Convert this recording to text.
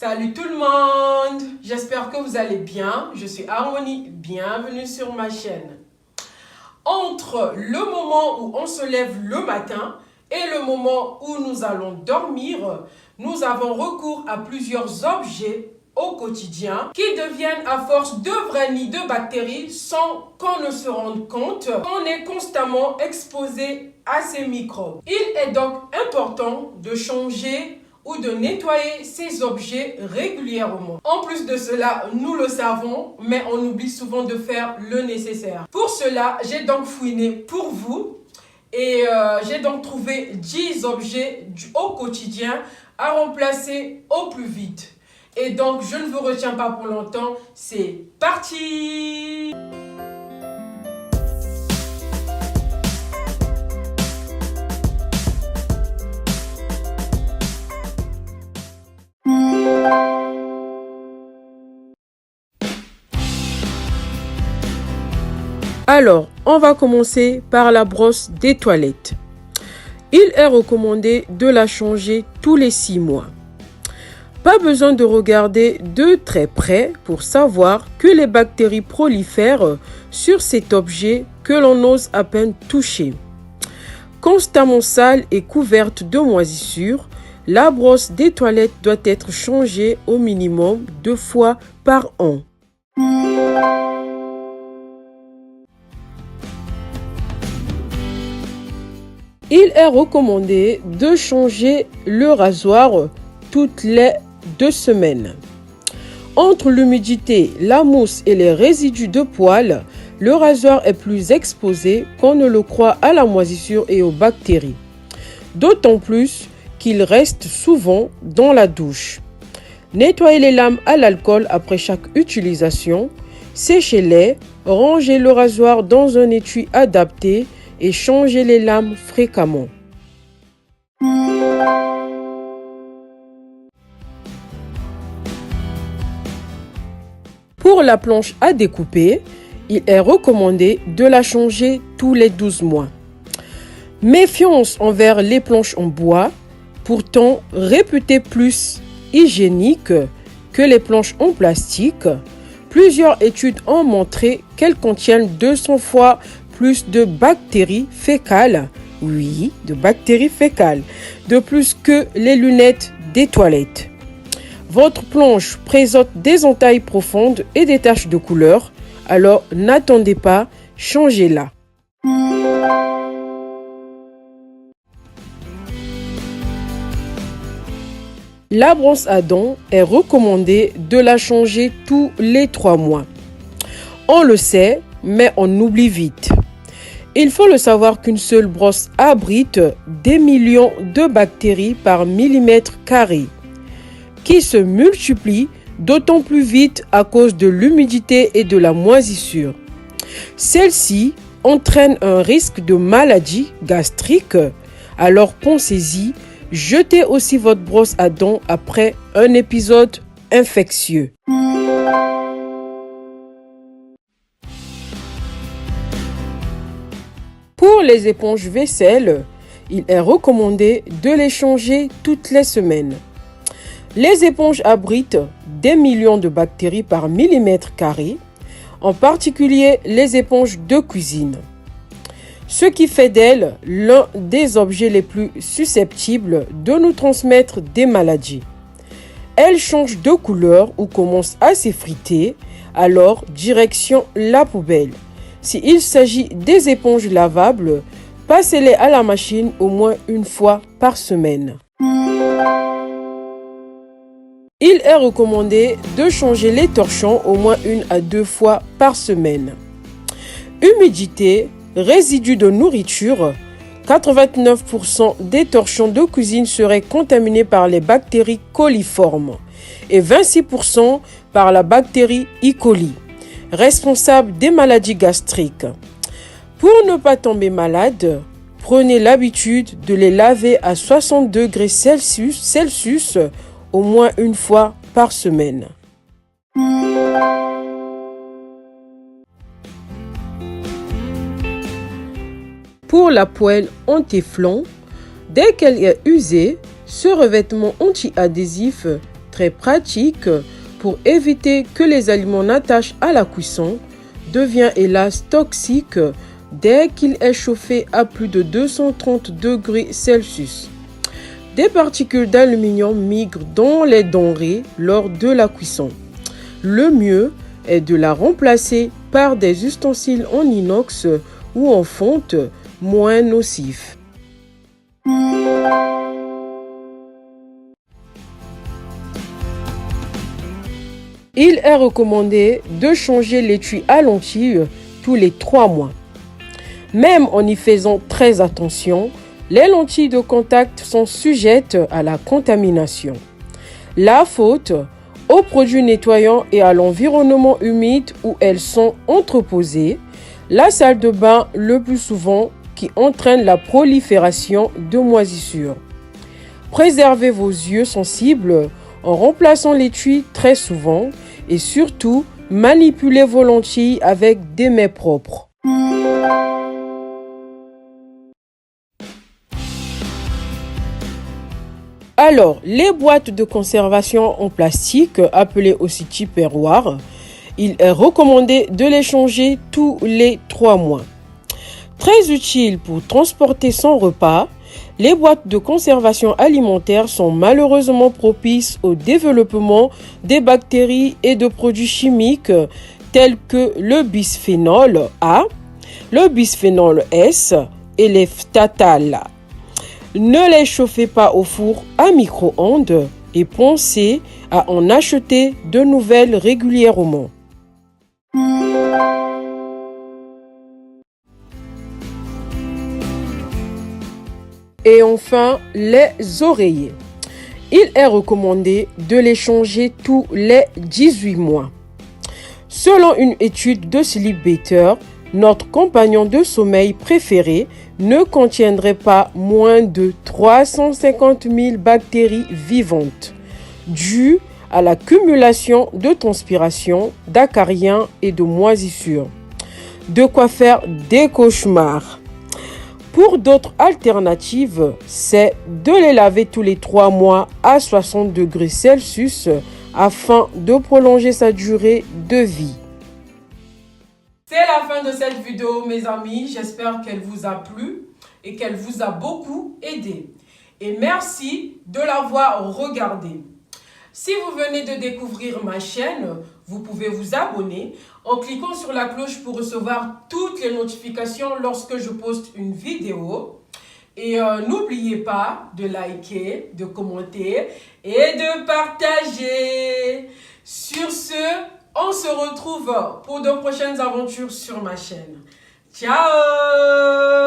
Salut tout le monde, j'espère que vous allez bien. Je suis Harmonie, bienvenue sur ma chaîne. Entre le moment où on se lève le matin et le moment où nous allons dormir, nous avons recours à plusieurs objets au quotidien qui deviennent à force de vrais nids de bactéries sans qu'on ne se rende compte qu'on est constamment exposé à ces microbes. Il est donc important de changer ou de nettoyer ces objets régulièrement. En plus de cela, nous le savons, mais on oublie souvent de faire le nécessaire. Pour cela, j'ai donc fouiné pour vous et j'ai donc trouvé 10 objets au quotidien à remplacer au plus vite. Et donc, je ne vous retiens pas pour longtemps, c'est parti! Alors, on va commencer par la brosse des toilettes. Il est recommandé de la changer tous les 6 mois. Pas besoin de regarder de très près pour savoir que les bactéries prolifèrent sur cet objet que l'on ose à peine toucher. Constamment sale et couverte de moisissures, la brosse des toilettes doit être changée au minimum 2 fois par an. Il est recommandé de changer le rasoir toutes les 2 semaines. Entre l'humidité, la mousse et les résidus de poils, le rasoir est plus exposé qu'on ne le croit à la moisissure et aux bactéries. D'autant plus qu'il reste souvent dans la douche. Nettoyez les lames à l'alcool après chaque utilisation, séchez-les, rangez le rasoir dans un étui adapté et changez les lames fréquemment. Pour la planche à découper, il est recommandé de la changer tous les 12 mois. Méfiance envers les planches en bois, pourtant réputées plus hygiéniques que les planches en plastique. Plusieurs études ont montré qu'elles contiennent 200 fois plus de bactéries fécales, oui, de bactéries fécales, de plus que les lunettes des toilettes. Votre planche présente des entailles profondes et des taches de couleur, alors n'attendez pas, changez-la. La brosse à dents est recommandé de la changer tous les 3 mois. On le sait, mais on oublie vite. Il faut le savoir qu'une seule brosse abrite des millions de bactéries par millimètre carré, qui se multiplient d'autant plus vite à cause de l'humidité et de la moisissure. Celle-ci entraîne un risque de maladie gastrique, alors pensez-y, jetez aussi votre brosse à dents après un épisode infectieux. Pour les éponges vaisselle, il est recommandé de les changer toutes les semaines. Les éponges abritent des millions de bactéries par millimètre carré, en particulier les éponges de cuisine, ce qui fait d'elles l'un des objets les plus susceptibles de nous transmettre des maladies. Elles changent de couleur ou commencent à s'effriter, alors direction la poubelle. S'il s'agit des éponges lavables, passez-les à la machine au moins 1 fois par semaine. Il est recommandé de changer les torchons au moins 1 à 2 fois par semaine. Humidité, résidus de nourriture, 89% des torchons de cuisine seraient contaminés par les bactéries coliformes et 26% par la bactérie E. coli, responsable des maladies gastriques. Pour ne pas tomber malade, prenez l'habitude de les laver à 60 degrés Celsius au moins 1 fois par semaine. Pour la poêle en téflon, dès qu'elle est usée, ce revêtement anti-adhésif très pratique pour éviter que les aliments n'attachent à la cuisson, devient hélas toxique dès qu'il est chauffé à plus de 230 degrés Celsius. Des particules d'aluminium migrent dans les denrées lors de la cuisson. Le mieux est de la remplacer par des ustensiles en inox ou en fonte moins nocifs. Il est recommandé de changer l'étui à lentilles tous les 3 mois. Même en y faisant très attention, les lentilles de contact sont sujettes à la contamination. La faute aux produits nettoyants et à l'environnement humide où elles sont entreposées, la salle de bain le plus souvent qui entraîne la prolifération de moisissures. Préservez vos yeux sensibles en remplaçant l'étui très souvent et surtout manipulez vos lentilles avec des mains propres. Alors, les boîtes de conservation en plastique, appelées aussi tupperware, il est recommandé de les changer tous les 3 mois. Très utile pour transporter son repas, les boîtes de conservation alimentaire sont malheureusement propices au développement des bactéries et de produits chimiques tels que le bisphénol A, le bisphénol S et les phtalates. Ne les chauffez pas au four à micro-ondes et pensez à en acheter de nouvelles régulièrement. Et enfin, les oreillers. Il est recommandé de les changer tous les 18 mois. Selon une étude de Sleep Better, notre compagnon de sommeil préféré ne contiendrait pas moins de 350 000 bactéries vivantes, dues à l'accumulation de transpiration, d'acariens et de moisissures. De quoi faire des cauchemars. Pour d'autres alternatives, c'est de les laver tous les 3 mois à 60 degrés Celsius afin de prolonger sa durée de vie. C'est la fin de cette vidéo, mes amis. J'espère qu'elle vous a plu et qu'elle vous a beaucoup aidé. Et merci de l'avoir regardée. Si vous venez de découvrir ma chaîne, vous pouvez vous abonner en cliquant sur la cloche pour recevoir toutes les notifications lorsque je poste une vidéo. Et n'oubliez pas de liker, de commenter et de partager. Sur ce, on se retrouve pour de prochaines aventures sur ma chaîne. Ciao!